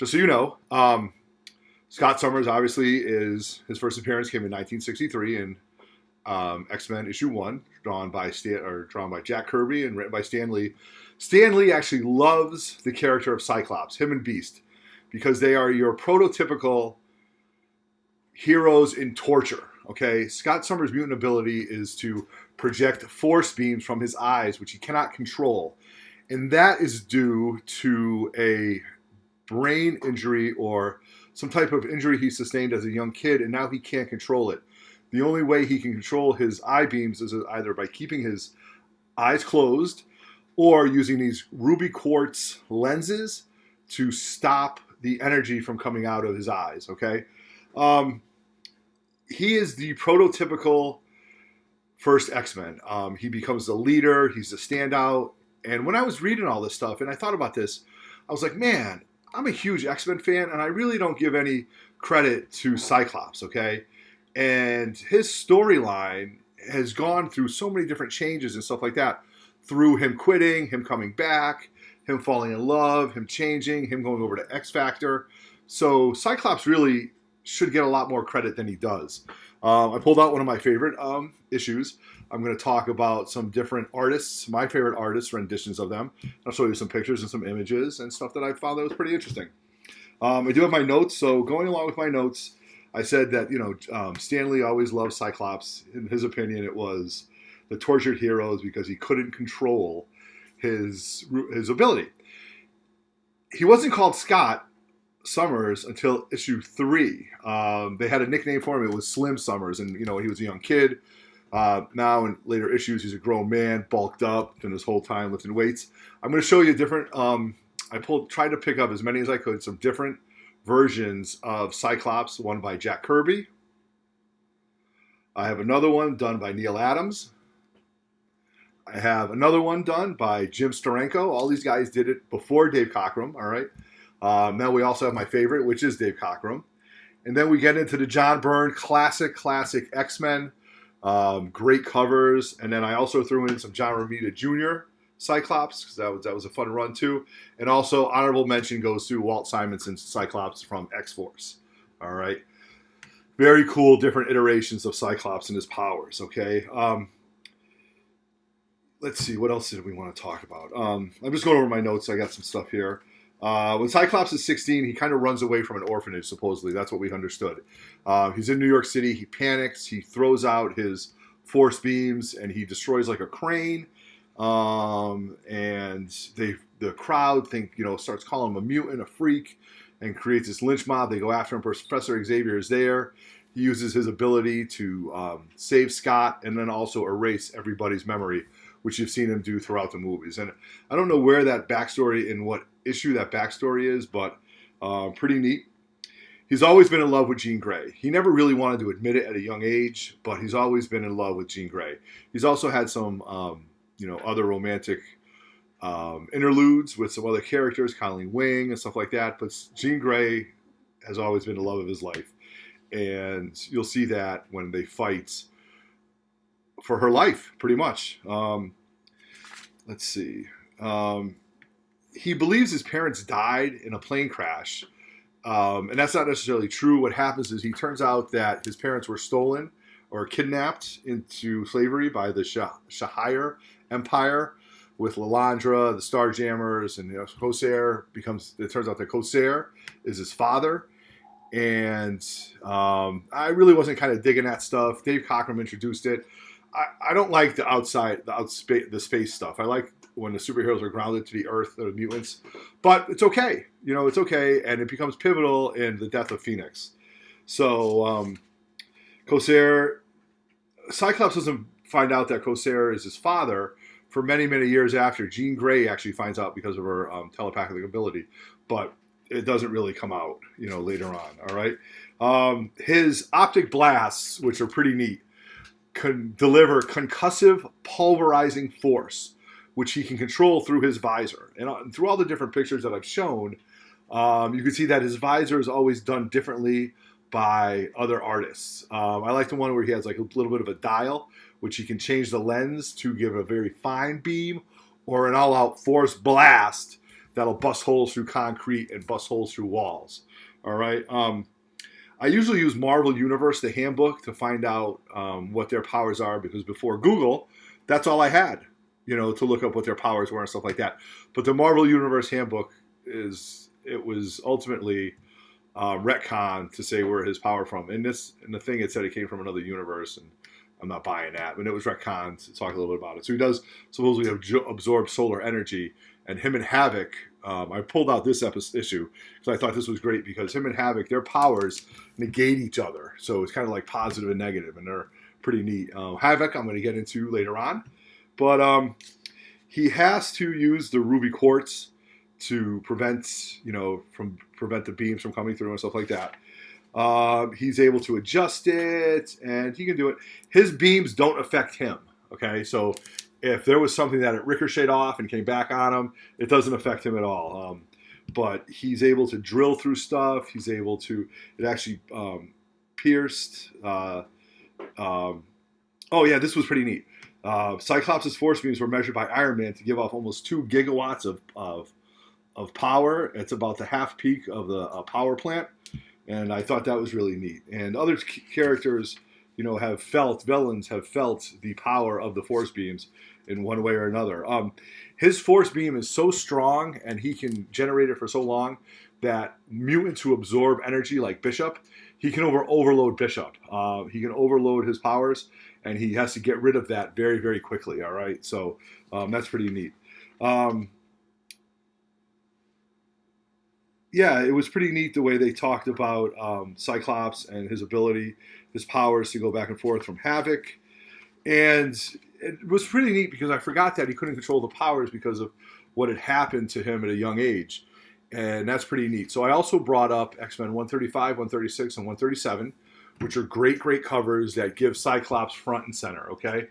just so you know, Scott Summers obviously is his first appearance came in 1963 in X-Men issue 1, drawn by Jack Kirby and written by Stan Lee. Stan Lee actually loves the character of Cyclops, him and Beast, because they are your prototypical heroes in torture. Okay, Scott Summers' mutant ability is to project force beams from his eyes, which he cannot control, and that is due to a brain injury or some type of injury he sustained as a young kid, and now he can't control it. The only way he can control his eye beams is either by keeping his eyes closed or using these ruby quartz lenses to stop the energy from coming out of his eyes, okay? He is the prototypical first X-Men. He becomes the leader. He's the standout. And when I was reading all this stuff and I thought about this, I was like, man, I'm a huge X-Men fan, and I really don't give any credit to Cyclops, okay? And his storyline has gone through so many different changes and stuff like that, through him quitting, him coming back, him falling in love, him changing, him going over to X Factor. So Cyclops really should get a lot more credit than he does. I pulled out one of my favorite issues. I'm going to talk about some different artists, my favorite artists, renditions of them. I'll show you some pictures and some images and stuff that I found that was pretty interesting. I do have my notes, so going along with my notes, I said that, Stan Lee always loved Cyclops. In his opinion, it was the tortured heroes because he couldn't control his ability. He wasn't called Scott Summers until issue 3. They had a nickname for him. It was Slim Summers, and he was a young kid. Now in later issues, he's a grown man, bulked up, and his whole time lifting weights. I'm going to show you different. Tried to pick up as many as I could, some different versions of Cyclops. One by Jack Kirby. I have another one done by Neil Adams. I have another one done by Jim Steranko. All these guys did it before Dave Cockrum. All right. Now we also have my favorite, which is Dave Cockrum. And then we get into the John Byrne classic X-Men. Great covers. And then I also threw in some John Romita Jr. Cyclops, because that was a fun run too. And also honorable mention goes to Walt Simonson's Cyclops from X-Force. All right. Very cool, different iterations of Cyclops and his powers, okay? Let's see, what else did we want to talk about? I'm just going over my notes. I got some stuff here. When Cyclops is 16, he kind of runs away from an orphanage, supposedly. That's what we understood. He's in New York City. He panics. He throws out his force beams, and he destroys like a crane. And the crowd starts calling him a mutant, a freak, and creates this lynch mob. They go after him. Professor Xavier is there. He uses his ability to save Scott and then also erase everybody's memory, which you've seen him do throughout the movies. And I don't know where that backstory, in what issue that backstory is, but pretty neat. He's always been in love with Jean Grey. He never really wanted to admit it at a young age, but he's always been in love with Jean Grey. He's also had some, other romantic interludes with some other characters, Colleen Wing and stuff like that. But Jean Grey has always been the love of his life. And you'll see that when they fight for her life, pretty much. Let's see. He believes his parents died in a plane crash. And that's not necessarily true. What happens is he turns out that his parents were stolen or kidnapped into slavery by the Shahir Empire with Lilandra, the Starjammers, and Corsair it turns out that Corsair is his father. And I really wasn't kind of digging that stuff. Dave Cockrum introduced it. I don't like the space stuff. I like when the superheroes are grounded to the Earth, the mutants. But it's okay. It's okay. And it becomes pivotal in the death of Phoenix. So Corsair, Cyclops doesn't find out that Corsair is his father for many, many years after. Jean Grey actually finds out because of her telepathic ability. But it doesn't really come out, later on. All right. His optic blasts, which are pretty neat, can deliver concussive pulverizing force, which he can control through his visor. And through all the different pictures that I've shown, you can see that his visor is always done differently by other artists. I like the one where he has like a little bit of a dial, which he can change the lens to give a very fine beam, or an all-out force blast that'll bust holes through concrete and bust holes through walls. All right. I usually use Marvel Universe, the handbook, to find out what their powers are, because before Google, that's all I had, to look up what their powers were and stuff like that. But the Marvel Universe handbook was ultimately retcon to say where his power from. In the thing, it said it came from another universe, and I'm not buying that. But it was retcon to talk a little bit about it. So he does supposedly absorb solar energy, and him and Havoc. I pulled out this issue because I thought this was great, because him and Havoc, their powers negate each other. So it's kind of like positive and negative, and they're pretty neat. Havoc, I'm going to get into later on. But he has to use the ruby quartz to prevent the beams from coming through and stuff like that. He's able to adjust it, and he can do it. His beams don't affect him. Okay, so if there was something that it ricocheted off and came back on him, it doesn't affect him at all. But he's able to drill through stuff. He's able to. It actually pierced. Oh yeah, this was pretty neat. Cyclops' force beams were measured by Iron Man to give off almost 2 gigawatts of power. It's about the half peak of the power plant, and I thought that was really neat. And other characters, villains have felt the power of the force beams in one way or another. His force beam is so strong, and he can generate it for so long, that mutants who absorb energy, like Bishop, he can overload Bishop. He can overload his powers, and he has to get rid of that very, very quickly. All right, so that's pretty neat. Yeah, it was pretty neat the way they talked about Cyclops and his ability, his powers to go back and forth from Havoc. And it was pretty neat because I forgot that he couldn't control the powers because of what had happened to him at a young age. And that's pretty neat. So I also brought up X-Men 135, 136, and 137, which are great, great covers that give Cyclops front and center, okay?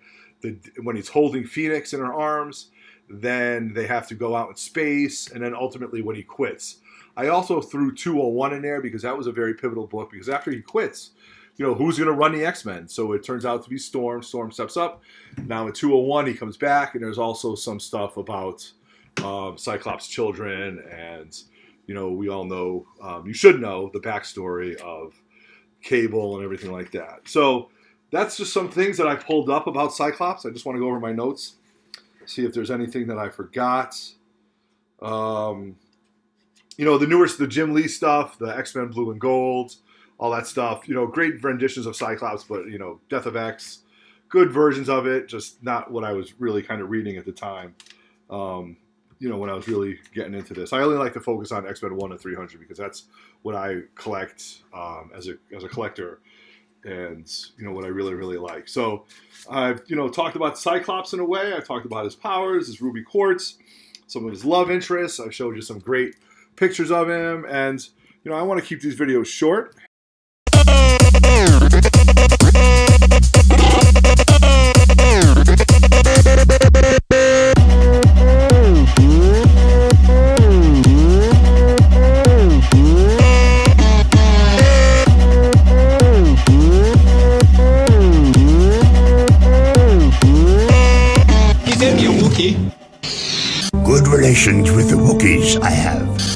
When he's holding Phoenix in her arms, then they have to go out in space, and then ultimately when he quits. I also threw 201 in there because that was a very pivotal book, because after he quits, who's going to run the X-Men? So it turns out to be Storm. Storm steps up. Now in 201, he comes back, and there's also some stuff about Cyclops' children, and, we all know, you should know the backstory of Cable and everything like that. So that's just some things that I pulled up about Cyclops. I just want to go over my notes, see if there's anything that I forgot. The Jim Lee stuff, the X-Men Blue and Gold, all that stuff. Great renditions of Cyclops, but, Death of X, good versions of it, just not what I was really kind of reading at the time, when I was really getting into this. I only like to focus on X-Men 1 to 300 because that's what I collect as a collector, and, what I really, really like. So I've, talked about Cyclops in a way. I talked about his powers, his ruby quartz, some of his love interests. I showed you some great pictures of him, and I want to keep these videos short. Good relations with the Wookiees I have.